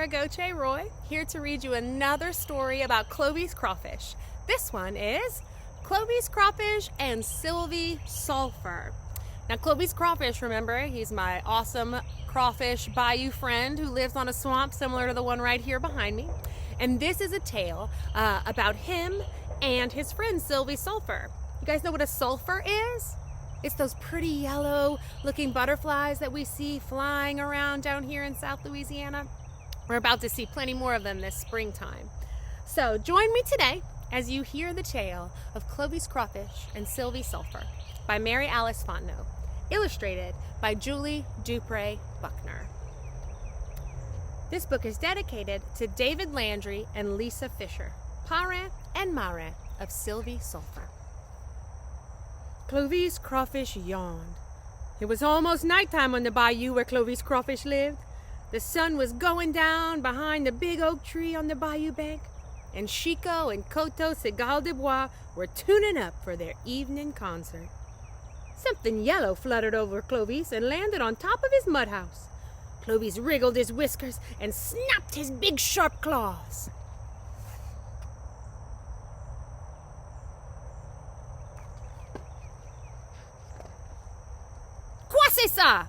Goche Roy, here to read you another story about Clovis Crawfish. This one is Clovis Crawfish and Silvie Sulphur. Now, Clovis Crawfish, remember, he's my awesome crawfish bayou friend who lives on a swamp similar to the one right here behind me. And this is a tale about him and his friend Silvie Sulphur. You guys know what a sulphur is? It's those pretty yellow looking butterflies that we see flying around down here in South Louisiana. We're about to see plenty more of them this springtime. So join me today as you hear the tale of Clovis Crawfish and Silvie Sulphur by Mary Alice Fontenot, illustrated by Julie Dupré Buckner. This book is dedicated to David Landry and Lisa Fisher, parrain and marraine of Silvie Sulphur. Clovis Crawfish yawned. It was almost nighttime on the bayou where Clovis Crawfish lived. The sun was going down behind the big oak tree on the bayou bank, and Chico and Coteau Cigale de Bois were tuning up for their evening concert. Something yellow fluttered over Clovis and landed on top of his mud house. Clovis wriggled his whiskers and snapped his big sharp claws. Quoi c'est ça?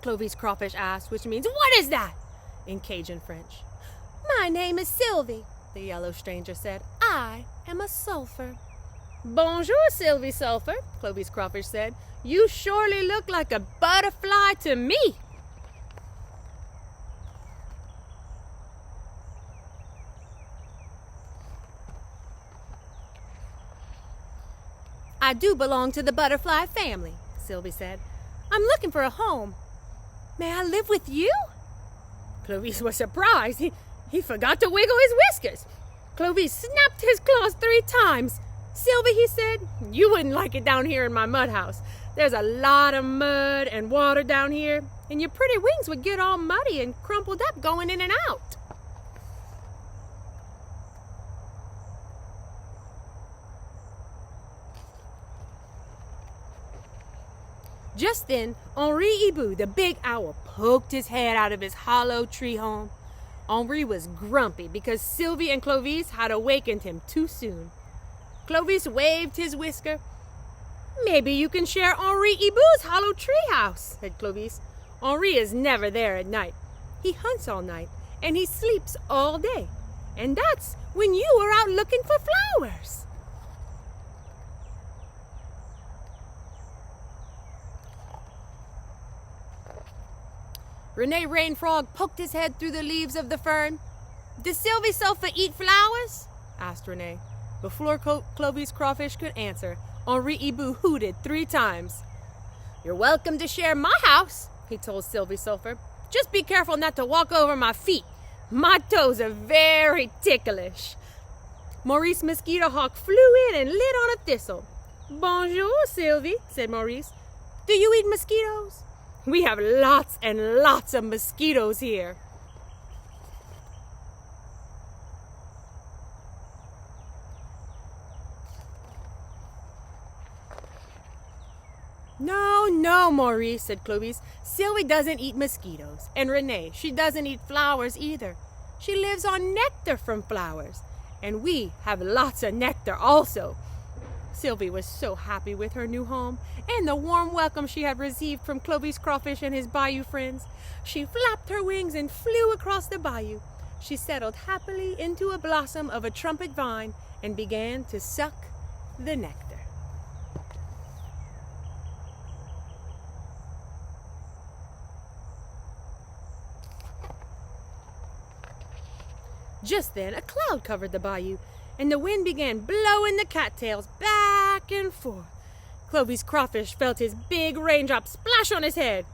Clovis Crawfish asked, which means, what is that? In Cajun French. My name is Silvie, the yellow stranger said. I am a sulphur. Bonjour, Silvie Sulphur, Clovis Crawfish said. You surely look like a butterfly to me. I do belong to the butterfly family, Silvie said. I'm looking for a home. May I live with you? Clovis was surprised. He forgot to wiggle his whiskers. Clovis snapped his claws 3 times. Silvie, he said, you wouldn't like it down here in my mud house. There's a lot of mud and water down here, and your pretty wings would get all muddy and crumpled up going in and out. Just then, Henri Hibou, the big owl, poked his head out of his hollow tree home. Henri was grumpy because Silvie and Clovis had awakened him too soon. Clovis waved his whisker. Maybe you can share Henri Hibou's hollow tree house, said Clovis. Henri is never there at night. He hunts all night, and he sleeps all day. And that's when you are out looking for flowers. René Rain Frog poked his head through the leaves of the fern. Does Silvie Sulphur eat flowers? Asked René. Before Clovis Crawfish could answer, Henri Hibou hooted 3 times. You're welcome to share my house, he told Silvie Sulphur. Just be careful not to walk over my feet. My toes are very ticklish. Maurice Mosquito Hawk flew in and lit on a thistle. Bonjour, Silvie, said Maurice. Do you eat mosquitoes? We have lots and lots of mosquitoes here. No, Maurice, said Clovis. Silvie doesn't eat mosquitoes. And René, she doesn't eat flowers either. She lives on nectar from flowers. And we have lots of nectar also. Silvie was so happy with her new home and the warm welcome she had received from Clovis Crawfish and his bayou friends. She flapped her wings and flew across the bayou. She settled happily into a blossom of a trumpet vine and began to suck the nectar. Just then, a cloud covered the bayou, and the wind began blowing the cattails back and forth. Clovis Crawfish felt his big raindrop splash on his head.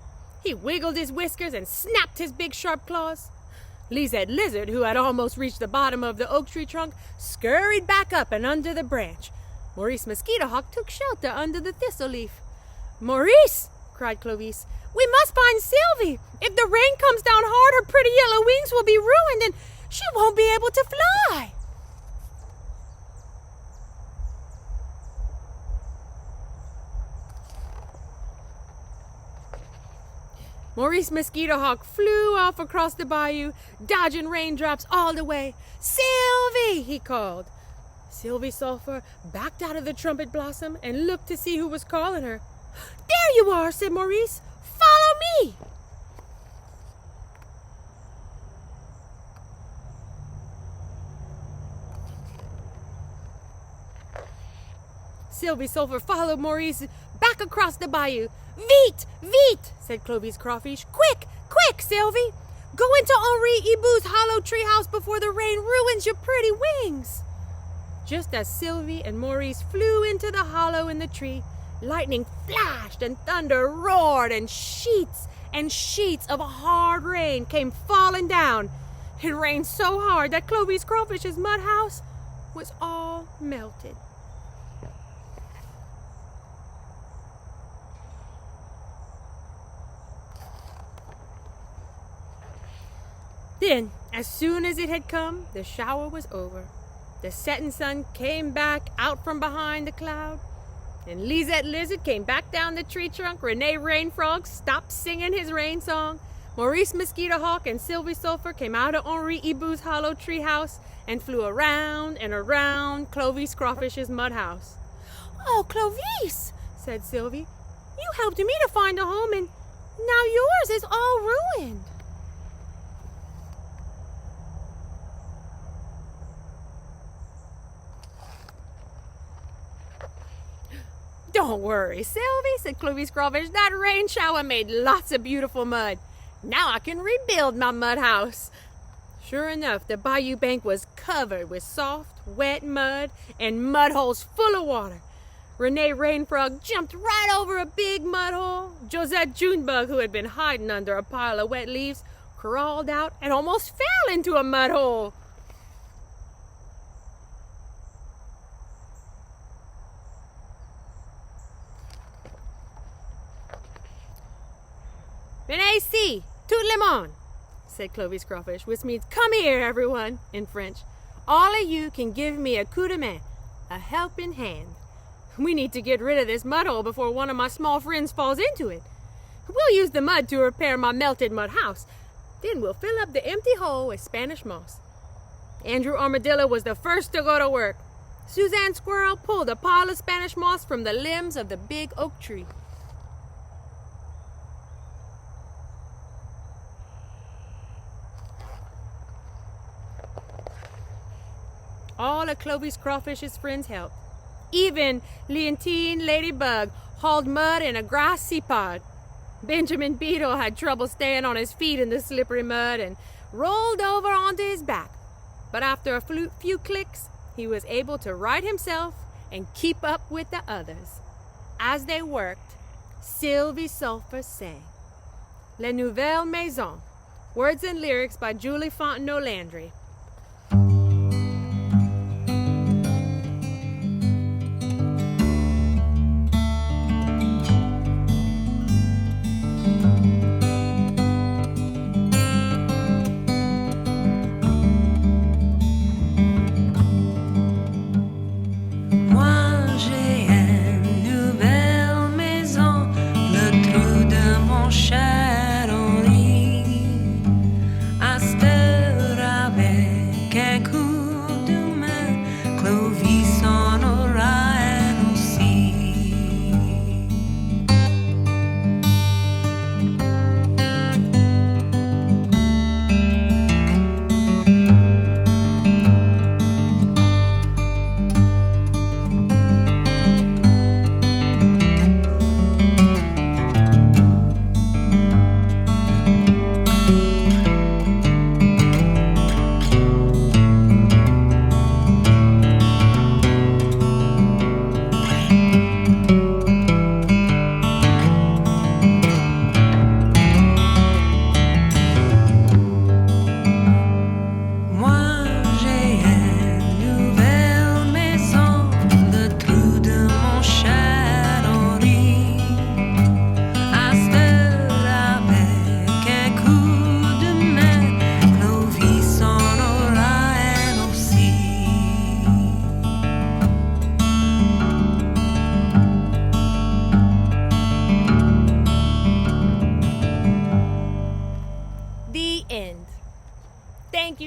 He wiggled his whiskers and snapped his big sharp claws. Lizette Lizard, who had almost reached the bottom of the oak tree trunk, scurried back up and under the branch. Maurice Mosquito Hawk took shelter under the thistle leaf. Maurice, cried Clovis, we must find Silvie. If the rain comes down hard, her pretty yellow wings will be ruined and she won't be able to fly. Maurice Mosquito Hawk flew off across the bayou, dodging raindrops all the way. "Silvie!" he called. Silvie Sulphur backed out of the trumpet blossom and looked to see who was calling her. "There you are," said Maurice. "Follow me." Silvie Sulphur followed Maurice back across the bayou. "Vite, vite," said Clovis Crawfish. "Quick, quick, Silvie. Go into Henri Hibou's hollow treehouse before the rain ruins your pretty wings." Just as Silvie and Maurice flew into the hollow in the tree, lightning flashed and thunder roared and sheets of hard rain came falling down. It rained so hard that Clovis Crawfish's mud house was all melted. Then, as soon as it had come, the shower was over. The setting sun came back out from behind the cloud, and Lisette Lizard came back down the tree trunk. Renee Rain Frog stopped singing his rain song. Maurice Mosquito Hawk and Silvie Sulphur came out of Henri Hibou's hollow tree house and flew around and around Clovis Crawfish's mud house. "Oh, Clovis," said Silvie, "you helped me to find a home, and now yours is all ruined." "Don't worry, Silvie," said Clovis Crawfish. "That rain shower made lots of beautiful mud. Now I can rebuild my mud house." Sure enough, the bayou bank was covered with soft, wet mud and mud holes full of water. Renee Rain Frog jumped right over a big mud hole. Josette Junebug, who had been hiding under a pile of wet leaves, crawled out and almost fell into a mud hole. "Venez ici, tout le monde," said Clovis Crawfish, which means "come here, everyone," in French. "All of you can give me a coup de main, a helping hand. We need to get rid of this mud hole before one of my small friends falls into it. We'll use the mud to repair my melted mud house. Then we'll fill up the empty hole with Spanish moss." Andrew Armadillo was the first to go to work. Suzanne Squirrel pulled a pile of Spanish moss from the limbs of the big oak tree. All of Clovis Crawfish's friends helped. Even Leontine Ladybug hauled mud in a grassy pod. Benjamin Beetle had trouble staying on his feet in the slippery mud and rolled over onto his back. But after a few clicks, he was able to right himself and keep up with the others. As they worked, Silvie Sulphur sang La Nouvelle Maison, words and lyrics by Julie Fontenot Landry. Cher Henri, à cette heure avec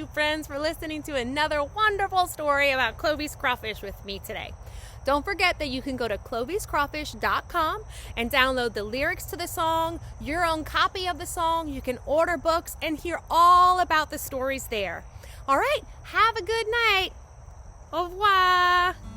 you, friends, for listening to another wonderful story about Clovis Crawfish with me today. Don't forget that you can go to cloviscrawfish.com and download the lyrics to the song, your own copy of the song. You can order books and hear all about the stories there. All right, have a good night. Au revoir.